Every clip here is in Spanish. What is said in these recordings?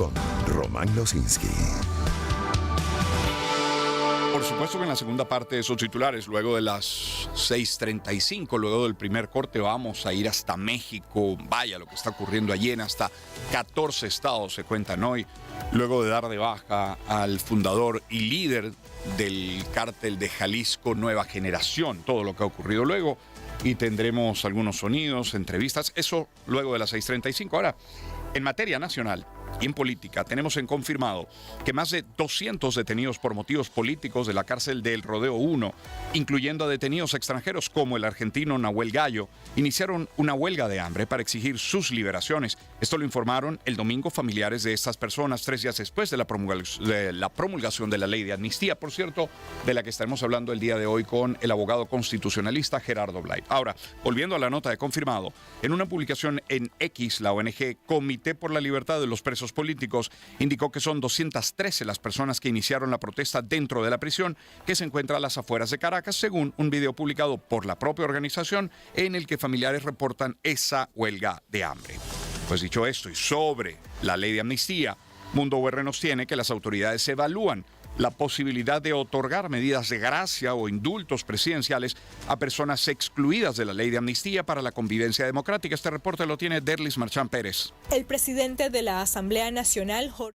con Román Losinski. Por supuesto que en la segunda parte de esos titulares, luego de las 6:35, luego del primer corte, vamos a ir hasta México. Vaya lo que está ocurriendo allí, en hasta 14 estados se cuentan hoy, luego de dar de baja al fundador y líder del cártel de Jalisco Nueva Generación. Todo lo que ha ocurrido luego, y tendremos algunos sonidos, entrevistas, eso luego de las 6:35. Ahora, en materia nacional y en política, tenemos en confirmado que más de 200 detenidos por motivos políticos de la cárcel del Rodeo 1, incluyendo a detenidos extranjeros como el argentino Nahuel Gallo, iniciaron una huelga de hambre para exigir sus liberaciones. Esto lo informaron el domingo familiares de estas personas, 3 días después de la promulgación de la ley de amnistía, por cierto, de la que estaremos hablando el día de hoy con el abogado constitucionalista Gerardo Blay. Ahora, volviendo a la nota de confirmado, en una publicación en X, la ONG Comité por la Libertad de los Presos Políticos indicó que son 213 las personas que iniciaron la protesta dentro de la prisión, que se encuentra a las afueras de Caracas, según un video publicado por la propia organización en el que familiares reportan esa huelga de hambre. Pues dicho esto, y sobre la ley de amnistía, Mundo UR nos tiene que las autoridades evalúan la posibilidad de otorgar medidas de gracia o indultos presidenciales a personas excluidas de la ley de amnistía para la convivencia democrática. Este reporte lo tiene Derlis Marchán Pérez. El presidente de la Asamblea Nacional, Jorge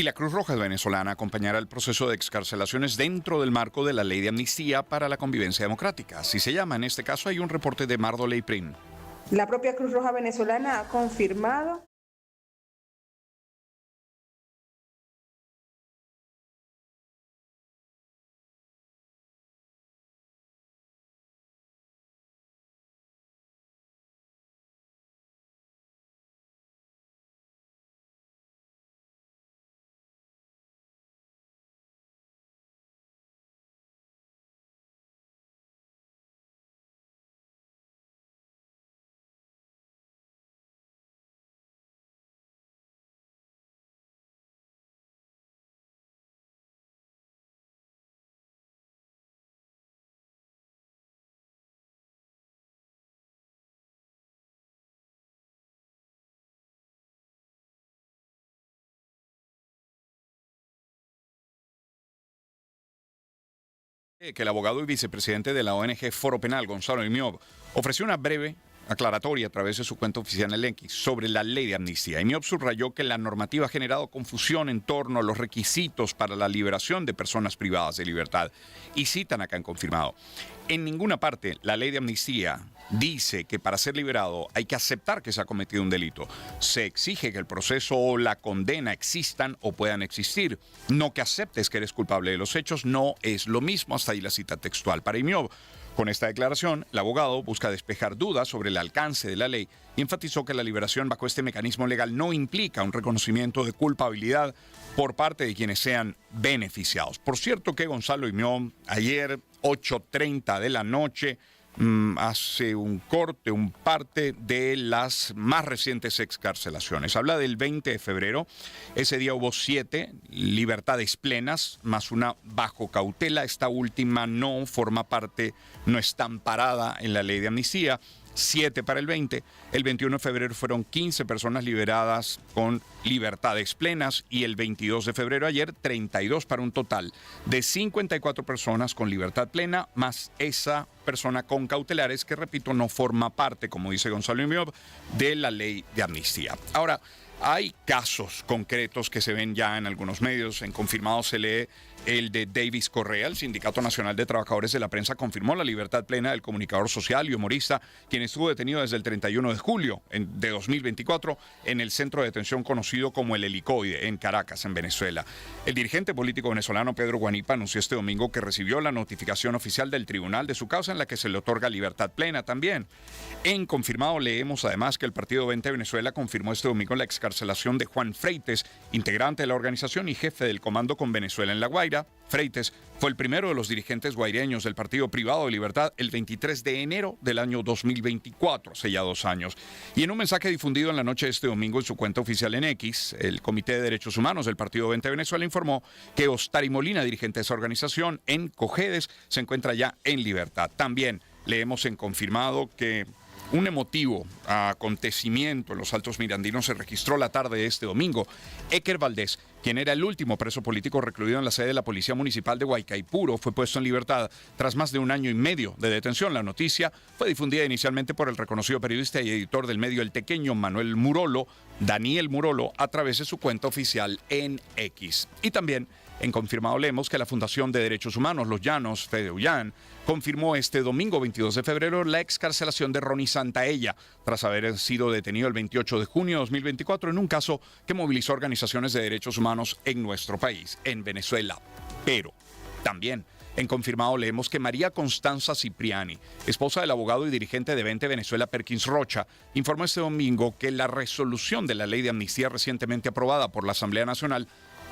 Y la Cruz Roja venezolana acompañará el proceso de excarcelaciones dentro del marco de la ley de amnistía para la convivencia democrática. Así se llama. En este caso hay un reporte de Mardo Leiprin. La propia Cruz Roja venezolana ha confirmado Que el abogado y vicepresidente de la ONG Foro Penal, Gonzalo Imiob, ofreció una breve aclaratoria a través de su cuenta oficial en el X sobre la ley de amnistía. Imiob subrayó que la normativa ha generado confusión en torno a los requisitos para la liberación de personas privadas de libertad. Y citan acá en confirmado: en ninguna parte la ley de amnistía dice que para ser liberado hay que aceptar que se ha cometido un delito. Se exige que el proceso o la condena existan o puedan existir. No que aceptes que eres culpable de los hechos, no es lo mismo. Hasta ahí la cita textual para Imiob. Con esta declaración, el abogado busca despejar dudas sobre el alcance de la ley y enfatizó que la liberación bajo este mecanismo legal no implica un reconocimiento de culpabilidad por parte de quienes sean beneficiados. Por cierto que Gonzalo Imiob, ayer 8:30 de la noche, hace un corte, un parte de las más recientes excarcelaciones. Habla del 20 de febrero. Ese día hubo 7 libertades plenas, más una bajo cautela. Esta última no forma parte, no está amparada en la ley de amnistía. 7 para el 20. El 21 de febrero fueron 15 personas liberadas con libertades plenas y el 22 de febrero ayer 32 para un total de 54 personas con libertad plena más esa persona con cautelares que, repito, no forma parte, como dice Gonzalo Imiob, de la ley de amnistía. Ahora, hay casos concretos que se ven ya en algunos medios. En confirmado se lee El de Davis Correa, el Sindicato Nacional de Trabajadores de la Prensa, confirmó la libertad plena del comunicador social y humorista, quien estuvo detenido desde el 31 de julio de 2024 en el centro de detención conocido como el Helicoide, en Caracas, en Venezuela. El dirigente político venezolano Pedro Guanipa anunció este domingo que recibió la notificación oficial del tribunal de su causa en la que se le otorga libertad plena también. En confirmado leemos además que el Partido 20 Venezuela confirmó este domingo la excarcelación de Juan Freites, integrante de la organización y jefe del comando con Venezuela en La Guaira. Freites fue el primero de los dirigentes guaireños del Partido Privado de Libertad el 23 de enero del año 2024, hace ya 2 años. Y en un mensaje difundido en la noche de este domingo en su cuenta oficial en X, el Comité de Derechos Humanos del Partido 20 Venezuela informó que Ostari Molina, dirigente de esa organización en Cojedes, se encuentra ya en libertad. También leemos en confirmado que un emotivo acontecimiento en los Altos Mirandinos se registró la tarde de este domingo. Éker Valdés, quien era el último preso político recluido en la sede de la Policía Municipal de Guaycaipuro, fue puesto en libertad tras más de 1 año y medio de detención. La noticia fue difundida inicialmente por el reconocido periodista y editor del medio El Tequeño, Daniel Murolo, a través de su cuenta oficial en X. Y también en confirmado leemos que la Fundación de Derechos Humanos Los Llanos, FEDEULLAN, confirmó este domingo 22 de febrero la excarcelación de Ronnie Santaella tras haber sido detenido el 28 de junio de 2024 en un caso que movilizó organizaciones de derechos humanos en nuestro país, en Venezuela. Pero también en confirmado leemos que María Constanza Cipriani, esposa del abogado y dirigente de 20 Venezuela Perkins Rocha, informó este domingo que la resolución de la ley de amnistía recientemente aprobada por la Asamblea Nacional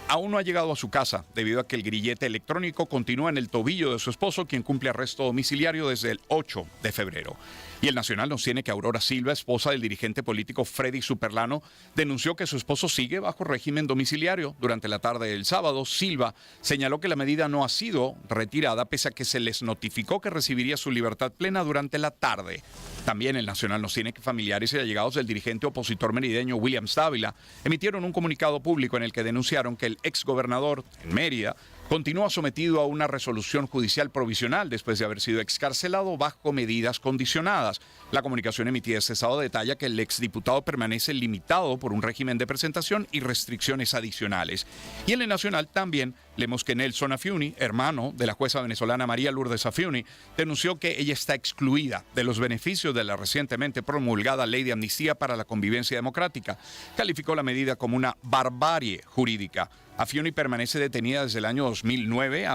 aún no ha llegado a su casa, debido a que el grillete electrónico continúa en el tobillo de su esposo, quien cumple arresto domiciliario desde el 8 de febrero. Y el Nacional nos tiene que Aurora Silva, esposa del dirigente político Freddy Superlano, denunció que su esposo sigue bajo régimen domiciliario. Durante la tarde del sábado, Silva señaló que la medida no ha sido retirada pese a que se les notificó que recibiría su libertad plena durante la tarde. También el Nacional nos tiene que familiares y allegados del dirigente opositor merideño Williams Dávila emitieron un comunicado público en el que denunciaron que el exgobernador en Mérida continúa sometido a una resolución judicial provisional después de haber sido excarcelado bajo medidas condicionadas. La comunicación emitida este sábado detalla que el exdiputado permanece limitado por un régimen de presentación y restricciones adicionales. Y en el Nacional también leemos que Nelson Afiuni, hermano de la jueza venezolana María Lourdes Afiuni, denunció que ella está excluida de los beneficios de la recientemente promulgada Ley de Amnistía para la Convivencia Democrática. Calificó la medida como una barbarie jurídica. Afiuni permanece detenida desde el año 2009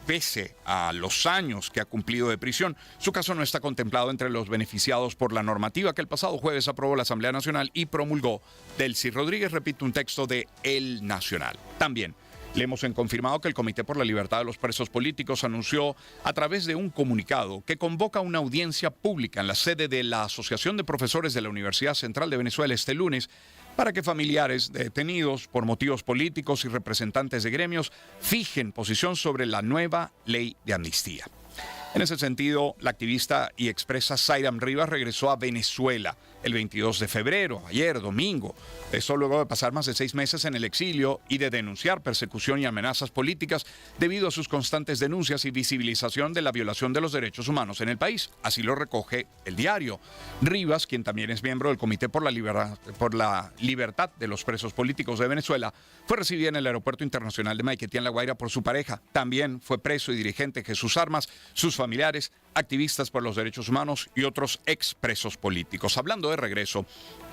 pese a los años que ha cumplido de prisión. Su caso no está contemplado entre los beneficiados por la normativa que el pasado jueves aprobó la Asamblea Nacional y promulgó Delcy Rodríguez, repito, un texto de El Nacional. También le hemos confirmado que el Comité por la Libertad de los Presos Políticos anunció a través de un comunicado que convoca una audiencia pública en la sede de la Asociación de Profesores de la Universidad Central de Venezuela este lunes para que familiares de detenidos por motivos políticos y representantes de gremios fijen posición sobre la nueva ley de amnistía. En ese sentido, la activista y expresa Zairam Rivas regresó a Venezuela el 22 de febrero, ayer, domingo. Esto luego de pasar más de 6 meses en el exilio y de denunciar persecución y amenazas políticas debido a sus constantes denuncias y visibilización de la violación de los derechos humanos en el país. Así lo recoge el diario. Rivas, quien también es miembro del Comité por la Libertad de los Presos Políticos de Venezuela, fue recibida en el Aeropuerto Internacional de Maiquetía en La Guaira por su pareja. También fue preso y dirigente Jesús Armas, sus familiares, activistas por los derechos humanos y otros expresos políticos. Hablando de regreso,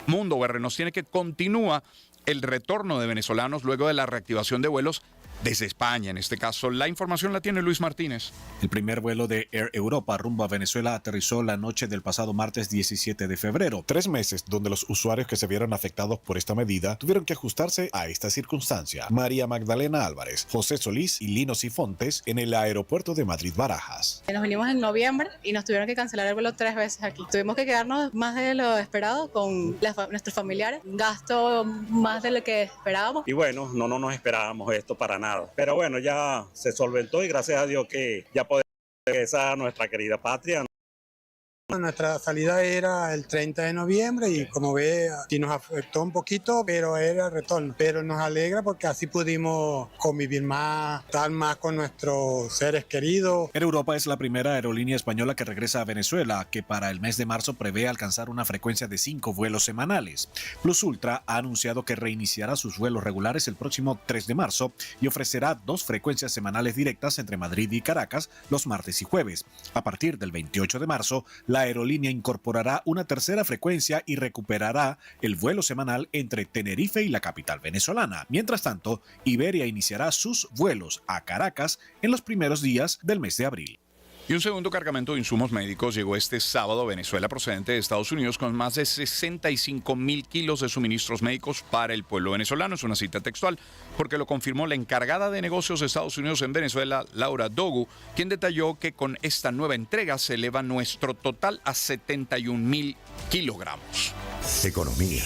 Mundo BR nos tiene que continúa el retorno de venezolanos luego de la reactivación de vuelos desde España. En este caso, la información la tiene Luis Martínez. El primer vuelo de Air Europa rumbo a Venezuela aterrizó la noche del pasado martes 17 de febrero. 3 meses donde los usuarios que se vieron afectados por esta medida tuvieron que ajustarse a esta circunstancia. María Magdalena Álvarez, José Solís y Lino Sifontes en el aeropuerto de Madrid-Barajas. Nos vinimos en noviembre y nos tuvieron que cancelar el vuelo 3 veces aquí. Tuvimos que quedarnos más de lo esperado con nuestros familiares. Gasto más de lo que esperábamos. Y bueno, no nos esperábamos esto para nada. Pero bueno, ya se solventó y gracias a Dios que ya podemos regresar a nuestra querida patria. Nuestra salida era el 30 de noviembre y como ve, sí nos afectó un poquito, pero era el retorno. Pero nos alegra porque así pudimos convivir más, estar más con nuestros seres queridos. Air Europa es la primera aerolínea española que regresa a Venezuela, que para el mes de marzo prevé alcanzar una frecuencia de 5 vuelos semanales. Plus Ultra ha anunciado que reiniciará sus vuelos regulares el próximo 3 de marzo y ofrecerá 2 frecuencias semanales directas entre Madrid y Caracas los martes y jueves. A partir del 28 de marzo, la aerolínea incorporará una tercera frecuencia y recuperará el vuelo semanal entre Tenerife y la capital venezolana. Mientras tanto, Iberia iniciará sus vuelos a Caracas en los primeros días del mes de abril. Y un segundo cargamento de insumos médicos llegó este sábado a Venezuela procedente de Estados Unidos con más de 65,000 kilos de suministros médicos para el pueblo venezolano. Es una cita textual porque lo confirmó la encargada de negocios de Estados Unidos en Venezuela, Laura Dogu, quien detalló que con esta nueva entrega se eleva nuestro total a 71,000 kilogramos. Economía.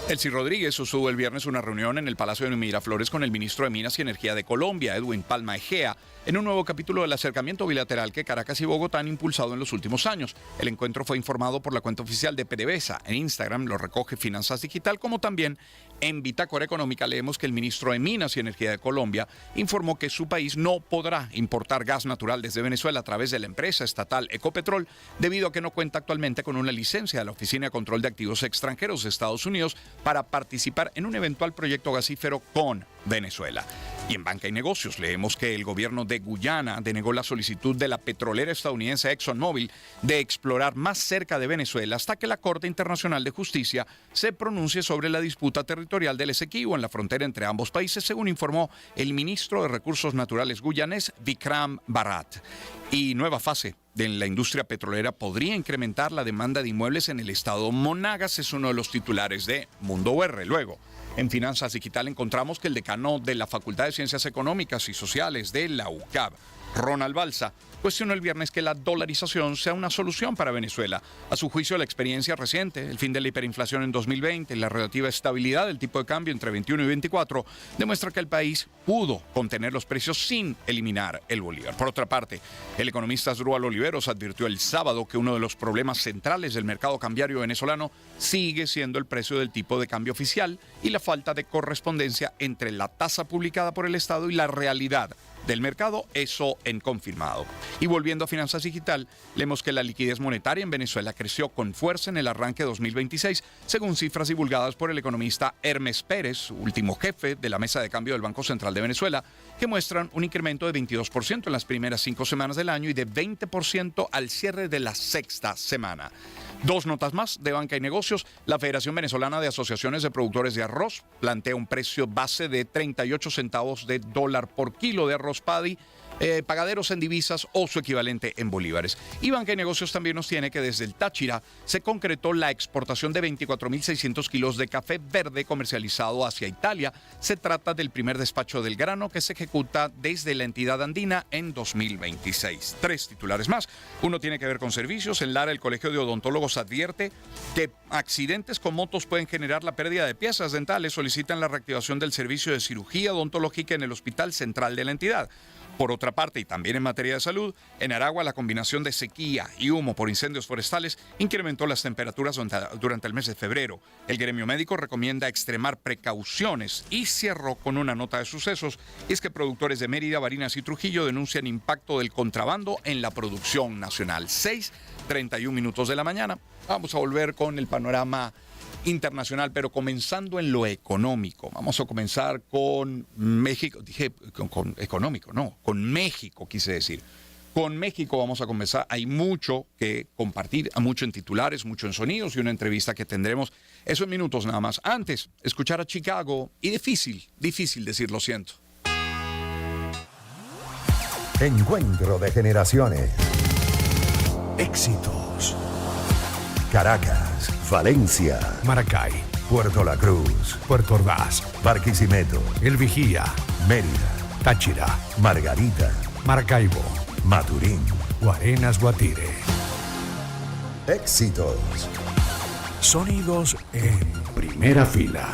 Elsie Rodríguez sostuvo el viernes una reunión en el Palacio de Miraflores con el ministro de Minas y Energía de Colombia, Edwin Palma Egea, en un nuevo capítulo del acercamiento bilateral que Caracas y Bogotá han impulsado en los últimos años. El encuentro fue informado por la cuenta oficial de PDVSA. En Instagram lo recoge Finanzas Digital, como también en Bitácora Económica leemos que el ministro de Minas y Energía de Colombia informó que su país no podrá importar gas natural desde Venezuela a través de la empresa estatal Ecopetrol, debido a que no cuenta actualmente con una licencia de la Oficina de Control de Activos Extranjeros de Estados Unidos para participar en un eventual proyecto gasífero con Venezuela. Y en Banca y Negocios leemos que el gobierno de Guyana denegó la solicitud de la petrolera estadounidense ExxonMobil de explorar más cerca de Venezuela hasta que la Corte Internacional de Justicia se pronuncie sobre la disputa territorial del Esequibo en la frontera entre ambos países, según informó el ministro de Recursos Naturales guyanés, Vikram Bharat. Y nueva fase de la industria petrolera podría incrementar la demanda de inmuebles en el estado Monagas, es uno de los titulares de Mundo UR. Luego, en Finanzas Digital encontramos que el decano de la Facultad de Ciencias Económicas y Sociales de la UCAB, Ronald Balsa, cuestionó el viernes que la dolarización sea una solución para Venezuela. A su juicio, la experiencia reciente, el fin de la hiperinflación en 2020 y la relativa estabilidad del tipo de cambio entre 21 y 24, demuestra que el país pudo contener los precios sin eliminar el bolívar. Por otra parte, el economista Asdrúbal Oliveros advirtió el sábado que uno de los problemas centrales del mercado cambiario venezolano sigue siendo el precio del tipo de cambio oficial y la falta de correspondencia entre la tasa publicada por el Estado y la realidad del mercado, eso en confirmado. Y volviendo a Finanzas Digital, leemos que la liquidez monetaria en Venezuela creció con fuerza en el arranque 2026, según cifras divulgadas por el economista Hermes Pérez, último jefe de la mesa de cambio del Banco Central de Venezuela, que muestran un incremento de 22% en las primeras 5 semanas del año y de 20% al cierre de la sexta semana. Dos notas más de Banca y Negocios. La Federación Venezolana de Asociaciones de Productores de Arroz plantea un precio base de 38 centavos de dólar por kilo de arroz paddy, pagaderos en divisas o su equivalente en bolívares. Y Banca y Negocios también nos tiene que desde el Táchira se concretó la exportación de 24.600 kilos de café verde comercializado hacia Italia. Se trata del primer despacho del grano que se ejecuta desde la entidad andina en 2026. 3 titulares más. Uno tiene que ver con servicios. En Lara, el Colegio de Odontólogos advierte que accidentes con motos pueden generar la pérdida de piezas dentales. Solicitan la reactivación del servicio de cirugía odontológica en el Hospital Central de la entidad. Por otra parte, y también en materia de salud, en Aragua la combinación de sequía y humo por incendios forestales incrementó las temperaturas durante el mes de febrero. El gremio médico recomienda extremar precauciones y cerró con una nota de sucesos. Es que productores de Mérida, Barinas y Trujillo denuncian impacto del contrabando en la producción nacional. 6:31 minutos de la mañana. Vamos a volver con el panorama internacional, pero comenzando en lo económico. Vamos a comenzar con México, con económico, no, con México quise decir. Con México vamos a comenzar, hay mucho que compartir, mucho en titulares, mucho en sonidos y una entrevista que tendremos, eso en minutos nada más. Antes, escuchar a Chicago y difícil decir lo siento. Encuentro de generaciones. Éxitos. Caracas, Valencia, Maracay, Puerto La Cruz, Puerto Ordaz, Barquisimeto, El Vigía, Mérida, Táchira, Margarita, Maracaibo, Maturín. Guarenas, Guatire. Éxitos. Sonidos en primera fila.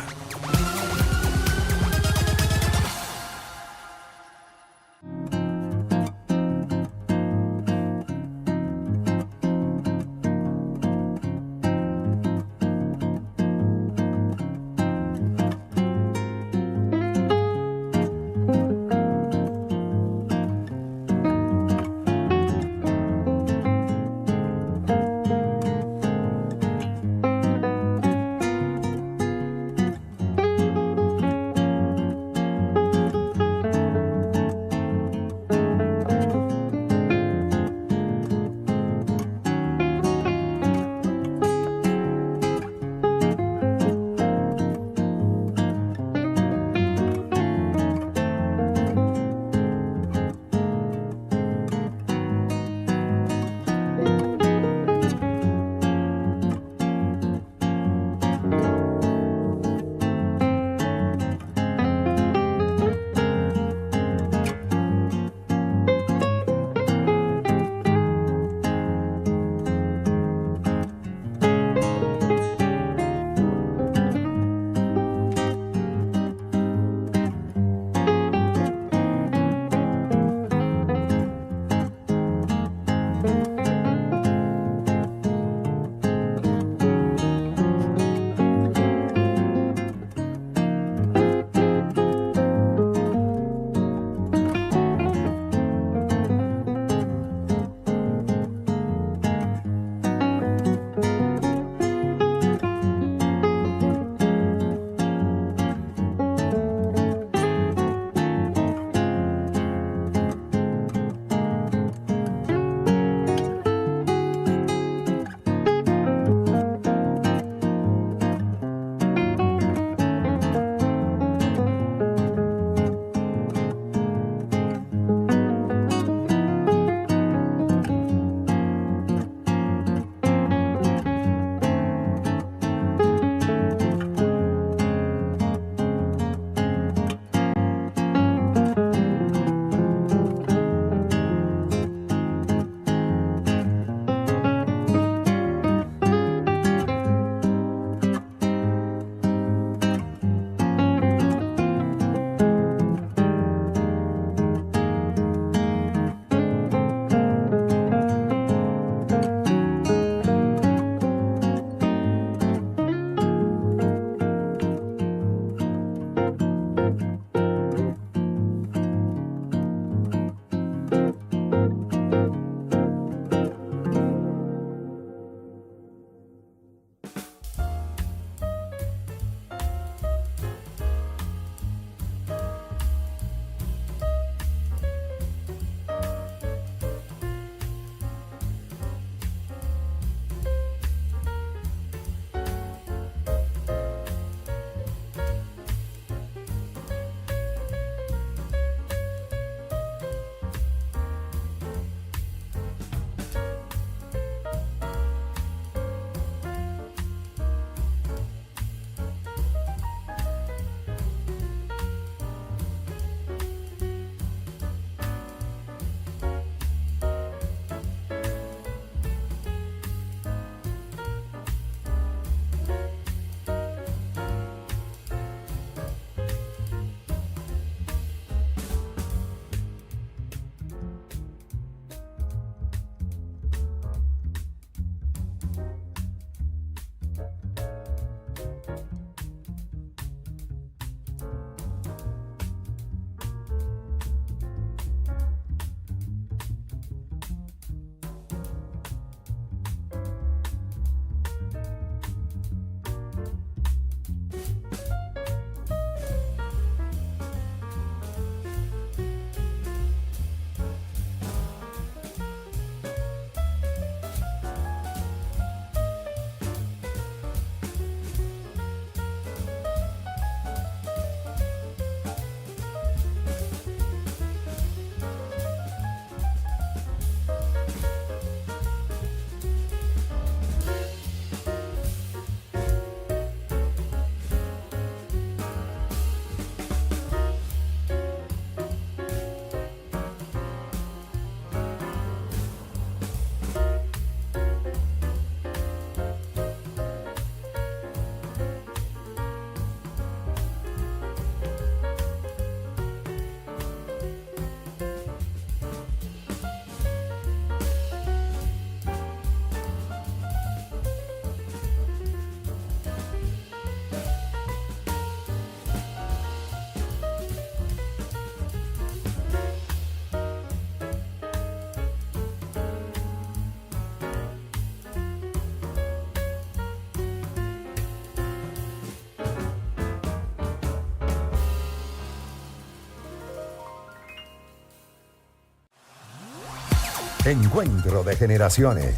Encuentro de generaciones.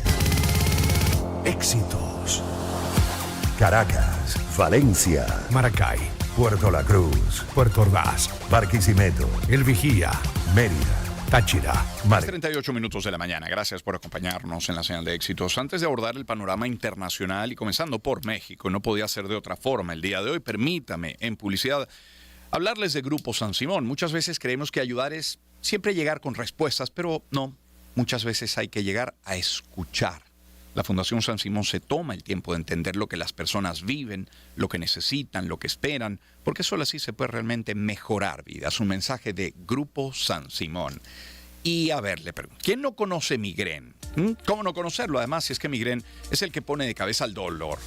Éxitos. Caracas, Valencia, Maracay, Puerto La Cruz, Puerto Ordaz, Barquisimeto, El Vigía, Mérida, Táchira. 38 minutos de la mañana. Gracias por acompañarnos en la señal de éxitos. Antes de abordar el panorama internacional y comenzando por México, no podía ser de otra forma el día de hoy, permítame en publicidad hablarles de Grupo San Simón. Muchas veces creemos que ayudar es siempre llegar con respuestas, pero no. Muchas veces hay que llegar a escuchar. La Fundación San Simón se toma el tiempo de entender lo que las personas viven, lo que necesitan, lo que esperan, porque solo así se puede realmente mejorar vidas. Un mensaje de Grupo San Simón. Y a ver, le pregunto, ¿quién no conoce Migren? ¿Cómo no conocerlo? Además, si es que Migren es el que pone de cabeza al dolor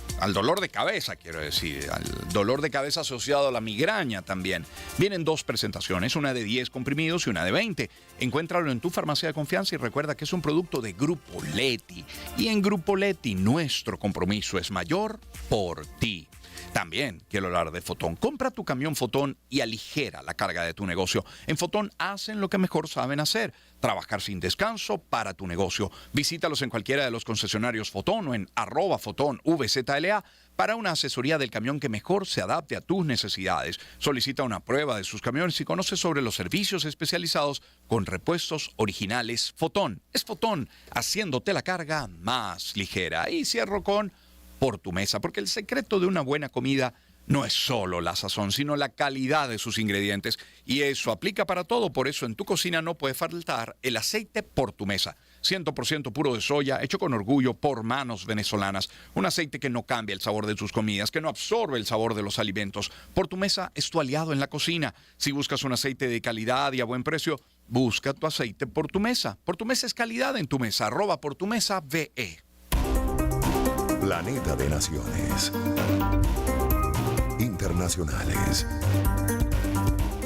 de cabeza, quiero decir, al dolor de cabeza asociado a la migraña también. Vienen 2 presentaciones, una de 10 comprimidos y una de 20. Encuéntralo en tu farmacia de confianza y recuerda que es un producto de Grupo Leti. Y en Grupo Leti, nuestro compromiso es mayor por ti. También quiero hablar de Fotón. Compra tu camión Fotón y aligera la carga de tu negocio. En Fotón hacen lo que mejor saben hacer: trabajar sin descanso para tu negocio. Visítalos en cualquiera de los concesionarios Fotón o en @FotónVZLA para una asesoría del camión que mejor se adapte a tus necesidades. Solicita una prueba de sus camiones y conoce sobre los servicios especializados con repuestos originales Fotón. Es Fotón, haciéndote la carga más ligera. Y cierro con Por tu Mesa, porque el secreto de una buena comida no es solo la sazón, sino la calidad de sus ingredientes. Y eso aplica para todo, por eso en tu cocina no puede faltar el aceite Por tu Mesa. 100% puro de soya, hecho con orgullo por manos venezolanas. Un aceite que no cambia el sabor de tus comidas, que no absorbe el sabor de los alimentos. Por tu Mesa es tu aliado en la cocina. Si buscas un aceite de calidad y a buen precio, busca tu aceite Por tu Mesa. Por tu Mesa es calidad en tu mesa. @PorTuMesaVE. Planeta de Naciones. Internacionales.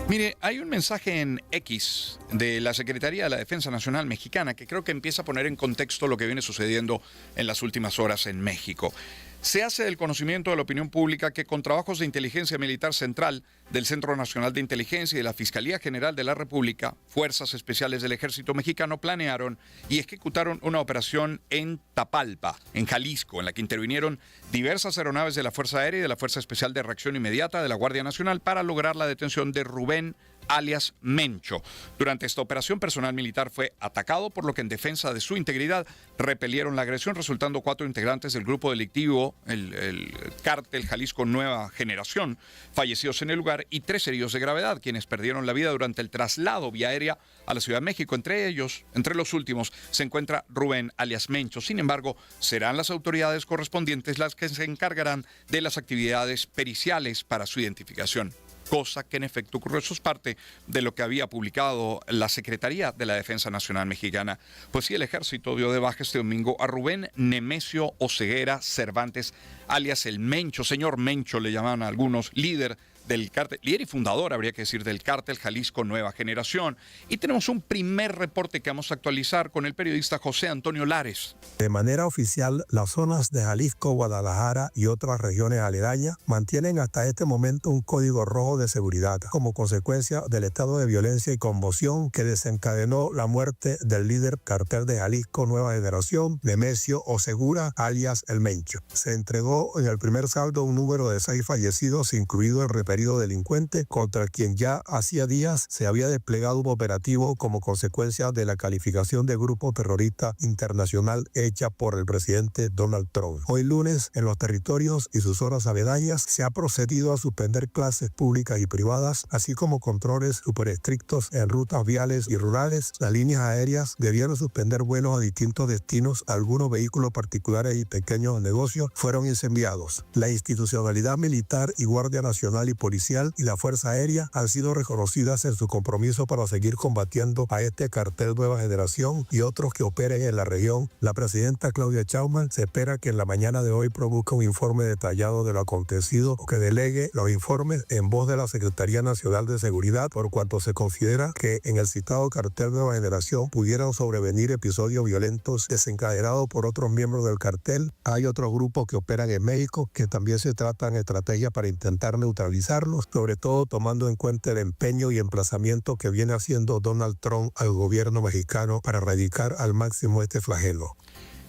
Mire, hay un mensaje en X de la Secretaría de la Defensa Nacional Mexicana que creo que empieza a poner en contexto lo que viene sucediendo en las últimas horas en México. Se hace del conocimiento de la opinión pública que con trabajos de inteligencia militar central del Centro Nacional de Inteligencia y de la Fiscalía General de la República, Fuerzas Especiales del Ejército Mexicano planearon y ejecutaron una operación en Tapalpa, en Jalisco, en la que intervinieron diversas aeronaves de la Fuerza Aérea y de la Fuerza Especial de Reacción Inmediata de la Guardia Nacional para lograr la detención de Rubén alias Mencho. Durante esta operación, personal militar fue atacado, por lo que en defensa de su integridad repelieron la agresión, resultando 4 integrantes del grupo delictivo, el cártel Jalisco Nueva Generación, fallecidos en el lugar y 3 heridos de gravedad, quienes perdieron la vida durante el traslado vía aérea a la Ciudad de México. Entre los últimos, se encuentra Rubén alias Mencho. Sin embargo, serán las autoridades correspondientes las que se encargarán de las actividades periciales para su identificación. Cosa que en efecto ocurrió. Eso es parte de lo que había publicado la Secretaría de la Defensa Nacional Mexicana. Pues sí, el ejército dio de baja este domingo a Rubén Nemesio Oseguera Cervantes, alias el Mencho, señor Mencho le llaman a algunos, líder del cártel, líder y fundador, habría que decir, del cártel Jalisco Nueva Generación. Y tenemos un primer reporte que vamos a actualizar con el periodista José Antonio Lares. De manera oficial, las zonas de Jalisco, Guadalajara y otras regiones aledañas mantienen hasta este momento un código rojo de seguridad como consecuencia del estado de violencia y conmoción que desencadenó la muerte del líder cartel de Jalisco Nueva Generación, Nemesio Oseguera, alias El Mencho. Se entregó en el primer saldo un número de 6 fallecidos, incluido el referido delincuente, contra quien ya hacía días se había desplegado un operativo como consecuencia de la calificación de grupo terrorista internacional hecha por el presidente Donald Trump. Hoy lunes, en los territorios y sus zonas aledañas, se ha procedido a suspender clases públicas y privadas, así como controles súper estrictos en rutas viales y rurales. Las líneas aéreas debieron suspender vuelos a distintos destinos. Algunos vehículos particulares y pequeños negocios fueron incendiados. La institucionalidad militar y Guardia Nacional y Policial y la Fuerza Aérea han sido reconocidas en su compromiso para seguir combatiendo a este cartel Nueva Generación y otros que operen en la región. La presidenta Claudia Sheinbaum se espera que en la mañana de hoy produzca un informe detallado de lo acontecido o que delegue los informes en voz de la Secretaría Nacional de Seguridad, por cuanto se considera que en el citado cartel Nueva Generación pudieran sobrevenir episodios violentos desencadenados por otros miembros del cartel. Hay otros grupos que operan en México que también se tratan estrategias para intentar neutralizar. evitarlo, sobre todo tomando en cuenta el empeño y emplazamiento que viene haciendo Donald Trump al gobierno mexicano para erradicar al máximo este flagelo.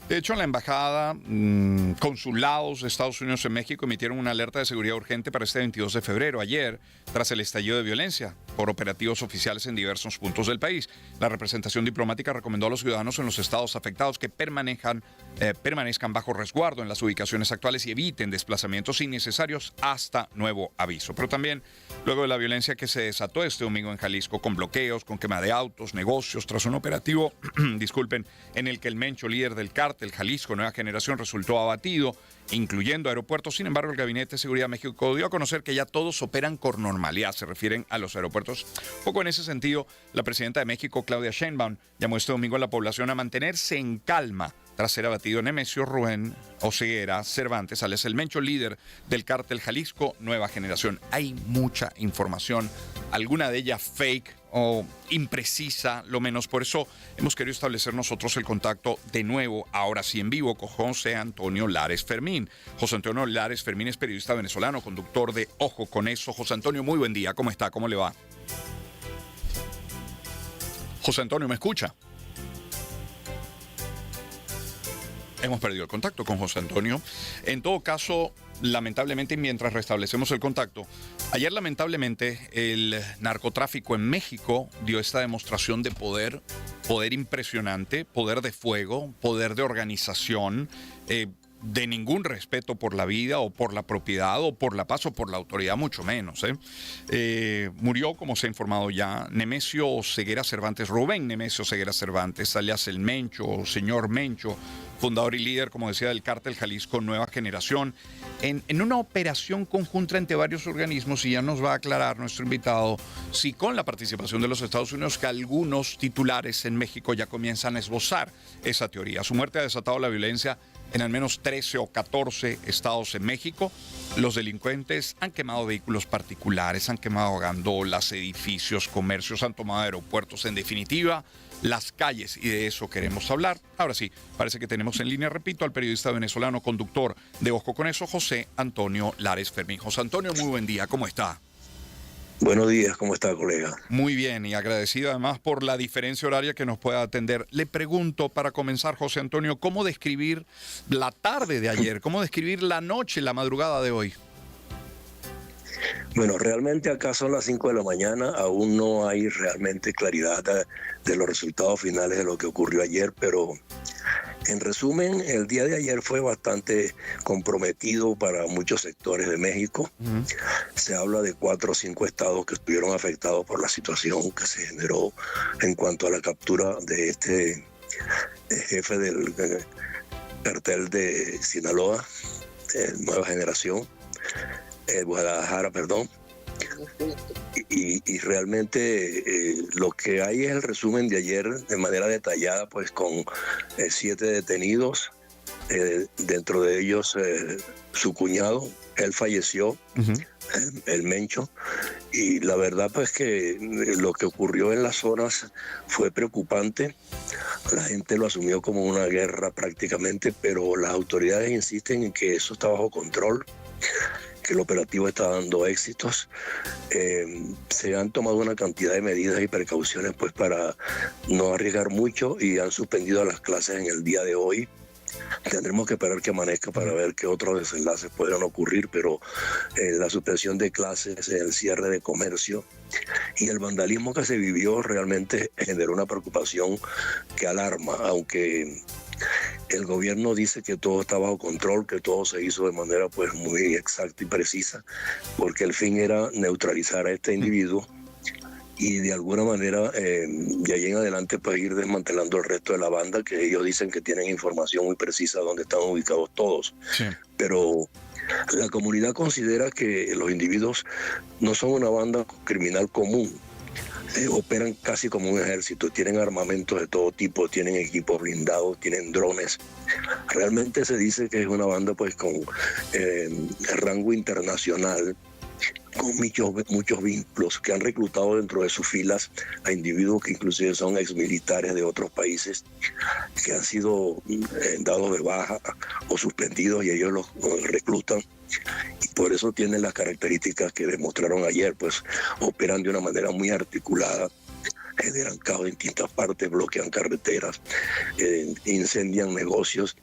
De hecho, en la embajada, consulados de Estados Unidos en México emitieron una alerta de seguridad urgente para este 22 de febrero, ayer, tras el estallido de violencia por operativos oficiales en diversos puntos del país. La representación diplomática recomendó a los ciudadanos en los estados afectados que permanezcan bajo resguardo en las ubicaciones actuales y eviten desplazamientos innecesarios hasta nuevo aviso. Pero también, luego de la violencia que se desató este domingo en Jalisco, con bloqueos, con quema de autos, negocios, tras un operativo, en el que el Mencho, líder del cártel Jalisco Nueva Generación, resultó abatido, incluyendo aeropuertos. Sin embargo, el Gabinete de Seguridad de México dio a conocer que ya todos operan con normalidad. Se refieren a los aeropuertos. Un poco en ese sentido, la presidenta de México, Claudia Sheinbaum, llamó este domingo a la población a mantenerse en calma tras ser abatido Nemesio Rubén Oseguera Cervantes, alias el Mencho, líder del cártel Jalisco Nueva Generación. Hay mucha información, alguna de ellas fake o imprecisa, lo menos. Por eso hemos querido establecer nosotros el contacto de nuevo, ahora sí en vivo, con José Antonio Lares Fermín. José Antonio Lares Fermín es periodista venezolano, conductor de Ojo con Eso. José Antonio, muy buen día. ¿Cómo está? ¿Cómo le va? José Antonio, ¿me escucha? Hemos perdido el contacto con José Antonio. En todo caso, lamentablemente, mientras restablecemos el contacto, ayer lamentablemente el narcotráfico en México dio esta demostración de poder impresionante, poder de fuego, poder de organización, de ningún respeto por la vida o por la propiedad o por la paz o por la autoridad, mucho menos. Murió, como se ha informado ya, Nemesio Ceguera Cervantes, Rubén Nemesio Ceguera Cervantes, alias el Mencho, señor Mencho, fundador y líder, como decía, del cártel Jalisco Nueva Generación, en una operación conjunta entre varios organismos, y ya nos va a aclarar nuestro invitado si con la participación de los Estados Unidos, que algunos titulares en México ya comienzan a esbozar esa teoría. Su muerte ha desatado la violencia en al menos 13 o 14 estados en México. Los delincuentes han quemado vehículos particulares, han quemado gandolas, edificios, comercios, han tomado aeropuertos, en definitiva, las calles, y de eso queremos hablar. Ahora sí, parece que tenemos en línea, repito, al periodista venezolano, conductor de Ojo con Eso, José Antonio Lares Fermín. José Antonio, muy buen día, ¿cómo está? Buenos días, ¿cómo está, colega? Muy bien, y agradecido además por la diferencia horaria que nos pueda atender. Le pregunto, para comenzar, José Antonio, ¿cómo describir la tarde de ayer? ¿Cómo describir la noche, la madrugada de hoy? Bueno, realmente acá son las 5 de la mañana, aún no hay realmente claridad de los resultados finales de lo que ocurrió ayer, pero en resumen, el día de ayer fue bastante comprometido para muchos sectores de México. Se habla de 4 o 5 estados que estuvieron afectados por la situación que se generó en cuanto a la captura de este jefe del cartel de Sinaloa, de Nueva Generación, Guadalajara, perdón. Y realmente lo que hay es el resumen de ayer de manera detallada, pues con 7 detenidos, dentro de ellos su cuñado. Él falleció, el Mencho, y la verdad pues que lo que ocurrió en las zonas fue preocupante. La gente lo asumió como una guerra prácticamente, pero las autoridades insisten en que eso está bajo control, que el operativo está dando éxitos. Se han tomado una cantidad de medidas y precauciones pues para no arriesgar mucho, y han suspendido las clases en el día de hoy. Tendremos que esperar que amanezca para ver qué otros desenlaces puedan ocurrir, pero la suspensión de clases, el cierre de comercio y el vandalismo que se vivió realmente generó una preocupación que alarma, aunque el gobierno dice que todo está bajo control, que todo se hizo de manera pues muy exacta y precisa, porque el fin era neutralizar a este individuo y de alguna manera de ahí en adelante pues ir desmantelando el resto de la banda, que ellos dicen que tienen información muy precisa de dónde están ubicados todos. Sí. Pero la comunidad considera que los individuos no son una banda criminal común. Operan casi como un ejército, tienen armamentos de todo tipo, tienen equipos blindados, tienen drones. Realmente se dice que es una banda pues con rango internacional, con muchos vínculos, que han reclutado dentro de sus filas a individuos que inclusive son exmilitares de otros países, que han sido dados de baja o suspendidos, y ellos los reclutan. Y por eso tienen las características que demostraron ayer, pues operan de una manera muy articulada, generan caos en distintas partes, bloquean carreteras, incendian negocios,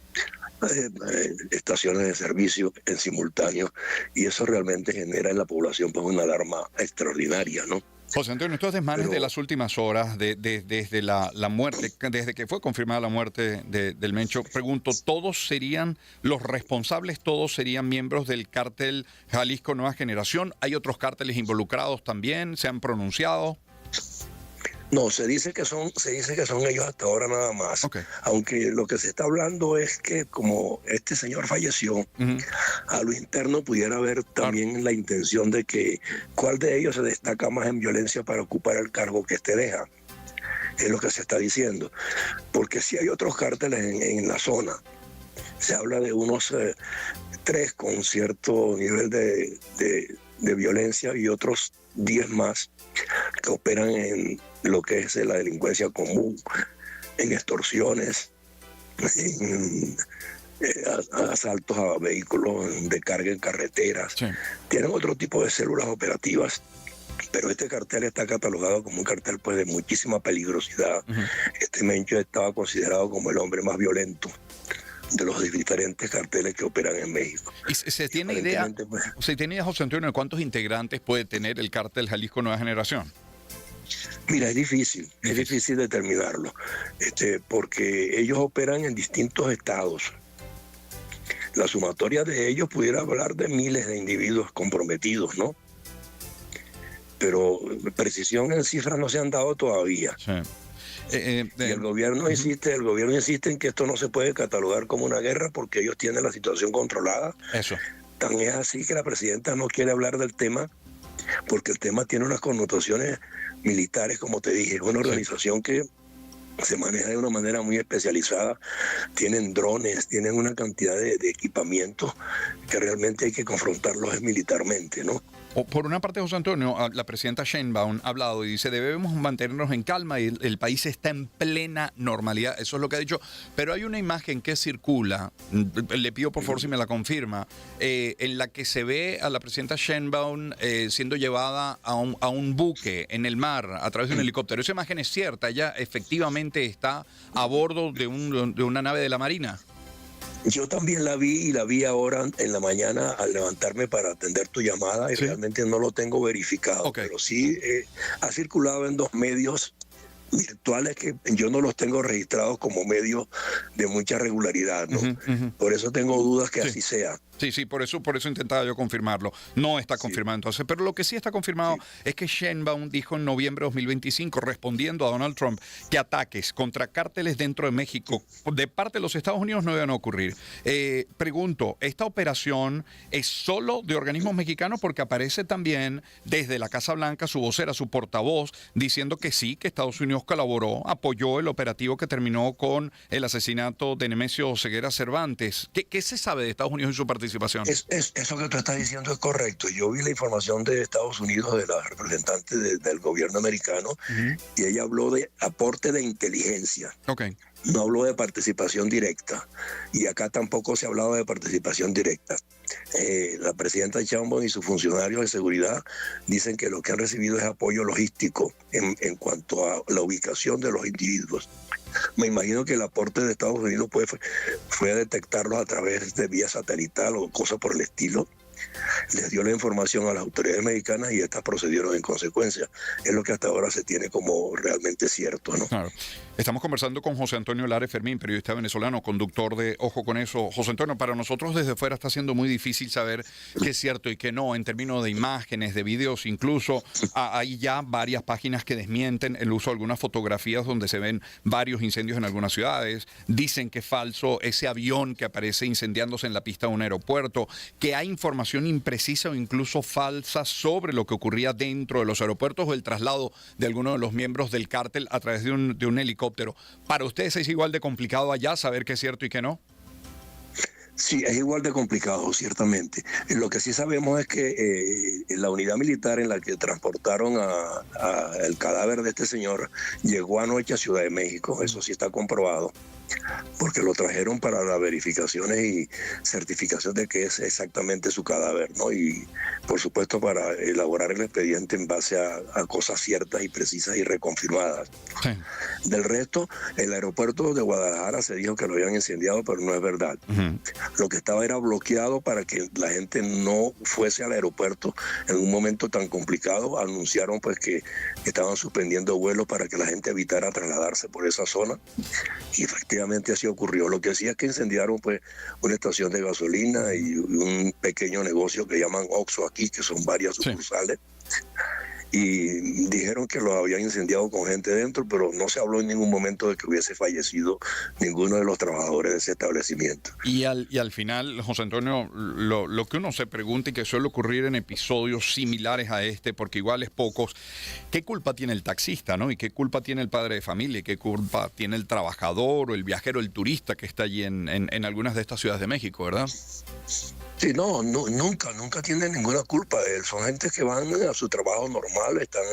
estaciones de servicio en simultáneo, y eso realmente genera en la población pues una alarma extraordinaria, ¿no? José Antonio, estos desmanes de las últimas horas, desde la muerte, desde que fue confirmada la muerte del Mencho, pregunto, ¿todos serían los responsables, todos serían miembros del cártel Jalisco Nueva Generación? ¿Hay otros cárteles involucrados también? ¿Se han pronunciado? No, se dice que son ellos hasta ahora nada más. Aunque lo que se está hablando es que como este señor falleció, a lo interno pudiera haber también la intención de que cuál de ellos se destaca más en violencia para ocupar el cargo que este deja. Es lo que se está diciendo. Porque si hay otros cárteles en la zona, se habla de unos 3 con cierto nivel de violencia y otros 10 más que operan en lo que es la delincuencia común, en extorsiones, en asaltos a vehículos de carga en carreteras. Sí. Tienen otro tipo de células operativas, pero este cartel está catalogado como un cartel pues de muchísima peligrosidad. Este Mencho estaba considerado como el hombre más violento de los diferentes carteles que operan en México. ¿Y se tiene idea, José Antonio, de cuántos integrantes puede tener el cártel Jalisco Nueva Generación? Mira, es difícil determinarlo, porque ellos operan en distintos estados. La sumatoria de ellos pudiera hablar de miles de individuos comprometidos, ¿no? Pero precisión en cifras no se han dado todavía. Sí. Y el gobierno insiste en que esto no se puede catalogar como una guerra porque ellos tienen la situación controlada. Eso. Tan es así que la presidenta no quiere hablar del tema porque el tema tiene unas connotaciones militares, como te dije. Es una organización que se maneja de una manera muy especializada. Tienen drones, tienen una cantidad de equipamiento que realmente hay que confrontarlos militarmente, ¿no? Por una parte, José Antonio, la presidenta Sheinbaum ha hablado y dice debemos mantenernos en calma y el país está en plena normalidad. Eso es lo que ha dicho. Pero hay una imagen que circula, le pido por favor si me la confirma, en la que se ve a la presidenta Sheinbaum siendo llevada a un buque en el mar a través de un helicóptero. Esa imagen es cierta, ella efectivamente está a bordo de una nave de la Marina. Yo también la vi y la vi ahora en la mañana al levantarme para atender tu llamada y realmente no lo tengo verificado, pero sí ha circulado en 2 medios virtuales que yo no los tengo registrados como medios de mucha regularidad, ¿no? Por eso tengo dudas que así sea. Sí, por eso intentaba yo confirmarlo. No está confirmado entonces, pero lo que sí está confirmado es que Sheinbaum dijo en noviembre de 2025, respondiendo a Donald Trump, que ataques contra cárteles dentro de México de parte de los Estados Unidos no deben ocurrir. Pregunto, ¿esta operación es solo de organismos mexicanos? Porque aparece también desde la Casa Blanca su vocera, su portavoz, diciendo que sí, que Estados Unidos colaboró, apoyó el operativo que terminó con el asesinato de Nemesio Ceguera Cervantes. ¿Qué se sabe de Estados Unidos y su participación? Eso que tú estás diciendo es correcto. Yo vi la información de Estados Unidos, de la representante del gobierno americano, y ella habló de aporte de inteligencia. No habló de participación directa. Y acá tampoco se ha hablado de participación directa. La presidenta Sheinbaum y sus funcionarios de seguridad dicen que lo que han recibido es apoyo logístico en cuanto a la ubicación de los individuos. Me imagino que el aporte de Estados Unidos fue a detectarlos a través de vía satelital o cosas por el estilo. Les dio la información a las autoridades mexicanas y estas procedieron en consecuencia. Es lo que hasta ahora se tiene como realmente cierto, ¿no? Claro. Estamos conversando con José Antonio Lares Fermín, periodista venezolano, conductor de Ojo con Eso. José Antonio, para nosotros desde fuera está siendo muy difícil saber qué es cierto y qué no, en términos de imágenes, de videos, incluso hay ya varias páginas que desmienten el uso de algunas fotografías donde se ven varios incendios en algunas ciudades. Dicen que es falso ese avión que aparece incendiándose en la pista de un aeropuerto, que hay información imprecisa o incluso falsa sobre lo que ocurría dentro de los aeropuertos o el traslado de algunos de los miembros del cártel a través de un helicóptero. ¿Para ustedes es igual de complicado allá saber qué es cierto y qué no? Sí, es igual de complicado, ciertamente. Lo que sí sabemos es que la unidad militar en la que transportaron el cadáver de este señor llegó anoche a Ciudad de México, eso sí está comprobado. porque lo trajeron para las verificaciones y certificación de que es exactamente su cadáver, ¿no? Y por supuesto para elaborar el expediente en base a cosas ciertas y precisas y reconfirmadas. Sí. Del resto, el aeropuerto de Guadalajara se dijo que lo habían incendiado, pero no es verdad. Lo que estaba era bloqueado para que la gente no fuese al aeropuerto en un momento tan complicado. Anunciaron pues que estaban suspendiendo vuelos para que la gente evitara trasladarse por esa zona, y efectivamente así ocurrió. Lo que sí es que incendiaron pues una estación de gasolina y un pequeño negocio que llaman Oxxo aquí, que son varias sucursales. Y dijeron que lo habían incendiado con gente dentro, pero no se habló en ningún momento de que hubiese fallecido ninguno de los trabajadores de ese establecimiento. Y al final, José Antonio, lo que uno se pregunta y que suele ocurrir en episodios similares a este, porque igual es pocos, ¿qué culpa tiene el taxista, no? ¿Y qué culpa tiene el padre de familia? ¿Y qué culpa tiene el trabajador o el viajero, el turista que está allí en algunas de estas ciudades de México, verdad? Sí, nunca tienen ninguna culpa. Son gente que van a su trabajo normal, están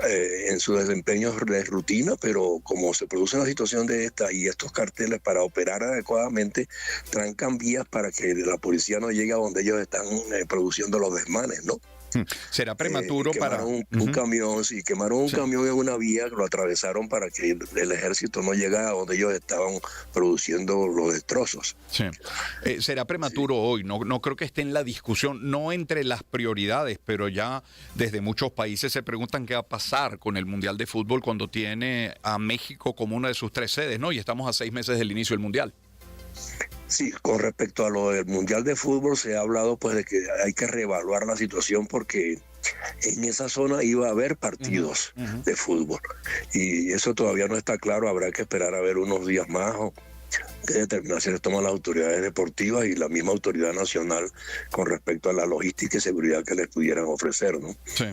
en su desempeño de rutina, pero como se produce una situación de esta y estos carteles para operar adecuadamente, trancan vías para que la policía no llegue a donde ellos están produciendo los desmanes, ¿no? Será prematuro para un camión, sí, quemaron un camión en una vía, lo atravesaron para que el ejército no llegara a donde ellos estaban produciendo los destrozos. Sí. Será prematuro hoy, no creo que esté en la discusión, no entre las prioridades, pero ya desde muchos países se preguntan qué va a pasar con el Mundial de Fútbol cuando tiene a México como una de sus 3 sedes, ¿no? Y estamos a 6 meses del inicio del Mundial. Sí, con respecto a lo del Mundial de Fútbol se ha hablado pues de que hay que reevaluar la situación porque en esa zona iba a haber partidos de fútbol y eso todavía no está claro, habrá que esperar a ver unos días más o qué determinaciones toman las autoridades deportivas y la misma autoridad nacional con respecto a la logística y seguridad que les pudieran ofrecer, ¿no? Sí.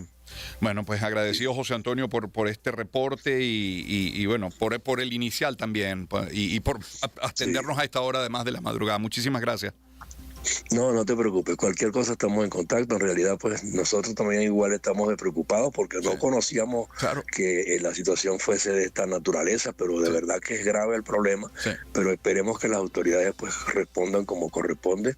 Bueno, pues agradecido, José Antonio, por este reporte y bueno, por el inicial también y por atendernos a esta hora además de la madrugada. Muchísimas gracias. No te preocupes, cualquier cosa estamos en contacto. En realidad, pues nosotros también igual estamos preocupados porque no conocíamos que la situación fuese de esta naturaleza, pero de verdad que es grave el problema. Pero esperemos que las autoridades pues respondan como corresponde.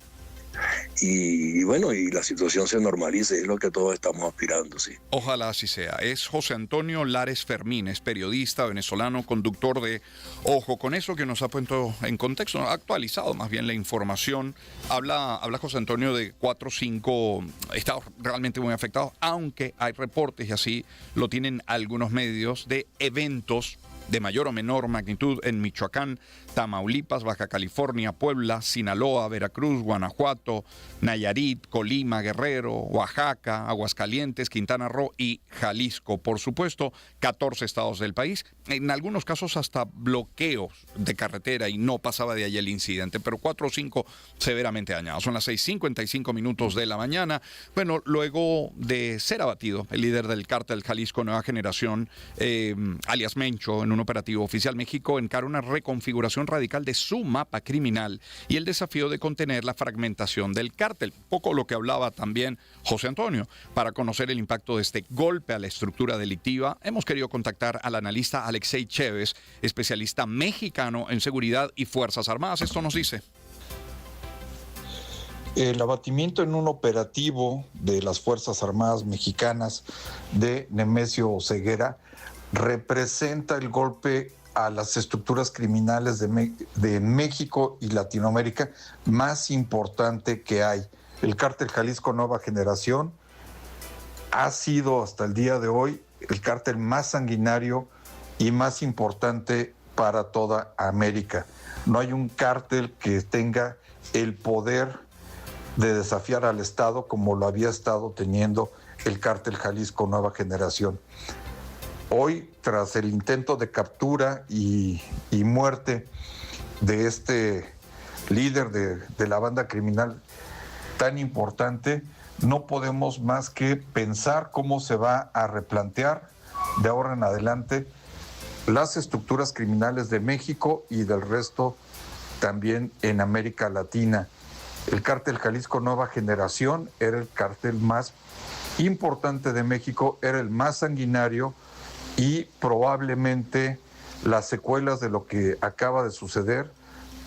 Y bueno, y la situación se normalice, es lo que todos estamos aspirando, sí. Ojalá así sea. Es José Antonio Lares Fermín, es periodista venezolano, conductor de Ojo con Eso, que nos ha puesto en contexto, ha actualizado más bien la información. Habla José Antonio de 4 o 5 estados realmente muy afectados, aunque hay reportes, y así lo tienen algunos medios, de eventos de mayor o menor magnitud en Michoacán, Tamaulipas, Baja California, Puebla, Sinaloa, Veracruz, Guanajuato, Nayarit, Colima, Guerrero, Oaxaca, Aguascalientes, Quintana Roo y Jalisco. Por supuesto, 14 estados del país. En algunos casos hasta bloqueos de carretera y no pasaba de ahí el incidente, pero 4 o 5 severamente dañados. Son las 6:55 de la mañana. Bueno, luego de ser abatido, el líder del cártel Jalisco Nueva Generación, alias Mencho, en un operativo oficial, México encara una reconfiguración radical de su mapa criminal y el desafío de contener la fragmentación del cártel. Poco lo que hablaba también José Antonio. Para conocer el impacto de este golpe a la estructura delictiva, hemos querido contactar al analista Alexei Chévez, especialista mexicano en seguridad y Fuerzas Armadas. Esto nos dice. El abatimiento en un operativo de las Fuerzas Armadas mexicanas de Nemesio Ceguera representa el golpe a las estructuras criminales de México y Latinoamérica más importante que hay. El cártel Jalisco Nueva Generación ha sido hasta el día de hoy el cártel más sanguinario y más importante para toda América. No hay un cártel que tenga el poder de desafiar al Estado como lo había estado teniendo el cártel Jalisco Nueva Generación. Hoy, tras el intento de captura y muerte de este líder de la banda criminal tan importante, no podemos más que pensar cómo se va a replantear de ahora en adelante las estructuras criminales de México y del resto también en América Latina. El cártel Jalisco Nueva Generación era el cártel más importante de México, era el más sanguinario y probablemente las secuelas de lo que acaba de suceder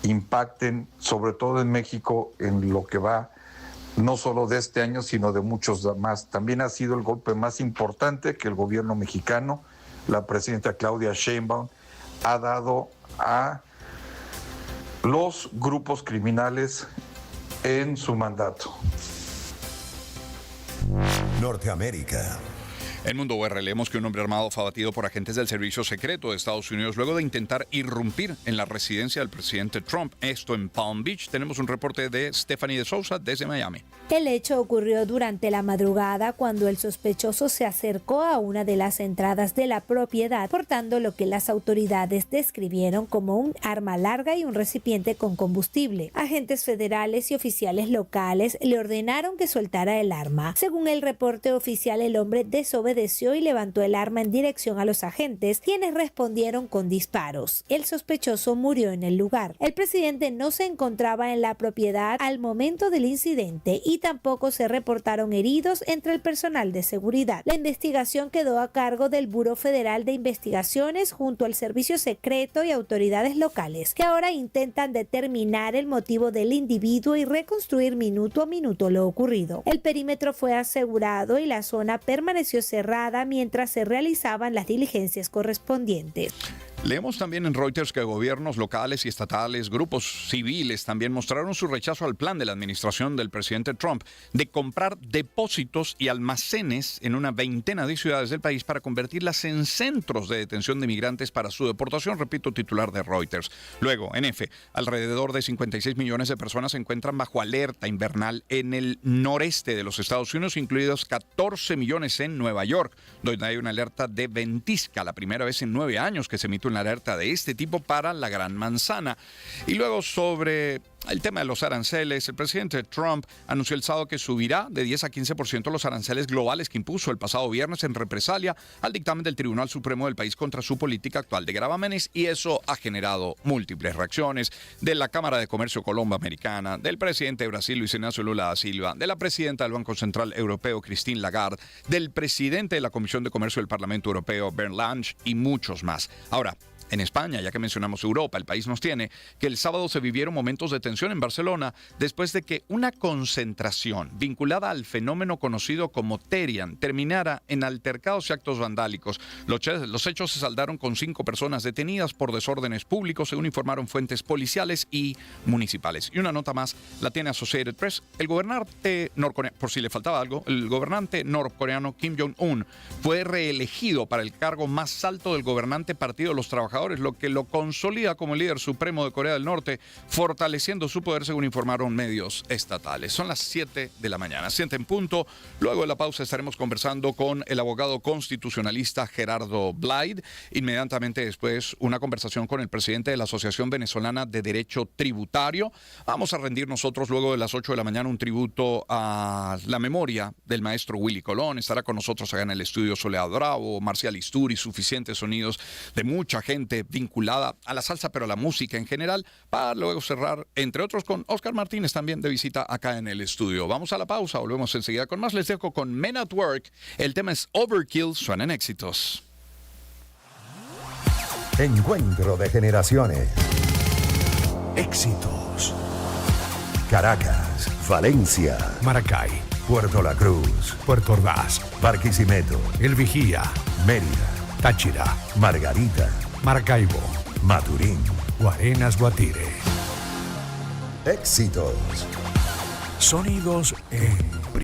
impacten, sobre todo en México, en lo que va no solo de este año, sino de muchos más. También ha sido el golpe más importante que el gobierno mexicano, la presidenta Claudia Sheinbaum, ha dado a los grupos criminales en su mandato. Norteamérica. En Mundo UR leemos que un hombre armado fue abatido por agentes del Servicio Secreto de Estados Unidos luego de intentar irrumpir en la residencia del presidente Trump. Esto en Palm Beach. Tenemos un reporte de Stephanie de Sousa desde Miami. El hecho ocurrió durante la madrugada cuando el sospechoso se acercó a una de las entradas de la propiedad portando lo que las autoridades describieron como un arma larga y un recipiente con combustible. Agentes federales y oficiales locales le ordenaron que soltara el arma. Según el reporte oficial, el hombre desobedeció y levantó el arma en dirección a los agentes, quienes respondieron con disparos. El sospechoso murió en el lugar. El presidente no se encontraba en la propiedad al momento del incidente y tampoco se reportaron heridos entre el personal de seguridad. La investigación quedó a cargo del Buró Federal de Investigaciones junto al Servicio Secreto y autoridades locales, que ahora intentan determinar el motivo del individuo y reconstruir minuto a minuto lo ocurrido. El perímetro fue asegurado y la zona permaneció cerrada mientras se realizaban las diligencias correspondientes. Leemos también en Reuters que gobiernos locales y estatales, grupos civiles también mostraron su rechazo al plan de la administración del presidente Trump de comprar depósitos y almacenes en una veintena de ciudades del país para convertirlas en centros de detención de migrantes para su deportación, repito, titular de Reuters. Luego, en F, alrededor de 56 millones de personas se encuentran bajo alerta invernal en el noreste de los Estados Unidos, incluidos 14 millones en Nueva York, donde hay una alerta de ventisca, la primera vez en 9 años que se emite una alerta de este tipo para la Gran Manzana. Y luego sobre el tema de los aranceles, el presidente Trump anunció el sábado que subirá de 10 a 15% los aranceles globales que impuso el pasado viernes en represalia al dictamen del Tribunal Supremo del país contra su política actual de gravámenes, y eso ha generado múltiples reacciones de la Cámara de Comercio Colombo-Americana, del presidente de Brasil, Luis Ignacio Lula da Silva, de la presidenta del Banco Central Europeo, Christine Lagarde, del presidente de la Comisión de Comercio del Parlamento Europeo, Bernd Lange, y muchos más. Ahora, en España, ya que mencionamos Europa, el país nos tiene que el sábado se vivieron momentos de tensión en Barcelona después de que una concentración vinculada al fenómeno conocido como Terian terminara en altercados y actos vandálicos. Los hechos se saldaron con 5 personas detenidas por desórdenes públicos, según informaron fuentes policiales y municipales. Y una nota más la tiene Associated Press. El gobernante norcoreano, por si le faltaba algo, el gobernante norcoreano Kim Jong-un fue reelegido para el cargo más alto del gobernante Partido de los Trabajadores, lo que lo consolida como el líder supremo de Corea del Norte, fortaleciendo su poder, según informaron medios estatales. Son las 7 de la mañana, 7 en punto. Luego de la pausa estaremos conversando con el abogado constitucionalista Gerardo Blyde. Inmediatamente después, una conversación con el presidente de la Asociación Venezolana de Derecho Tributario. Vamos a rendir nosotros luego de las 8 de la mañana un tributo a la memoria del maestro Willy Colón. Estará con nosotros acá en el estudio Soledad Bravo, Marcial Isturi, suficientes sonidos de mucha gente vinculada a la salsa, pero a la música en general, para luego cerrar, entre otros, con Oscar Martínez también de visita acá en el estudio. Vamos a la pausa, volvemos enseguida con más. Les dejo con Men at Work. El tema es Overkill, suenan éxitos. Encuentro de generaciones. Éxitos. Caracas, Valencia, Maracay, Puerto La Cruz, Puerto Ordaz, Barquisimeto, El Vigía, Mérida, Táchira, Margarita, Maracaibo, Maturín. Guarenas Guatire. Éxitos. Sonidos en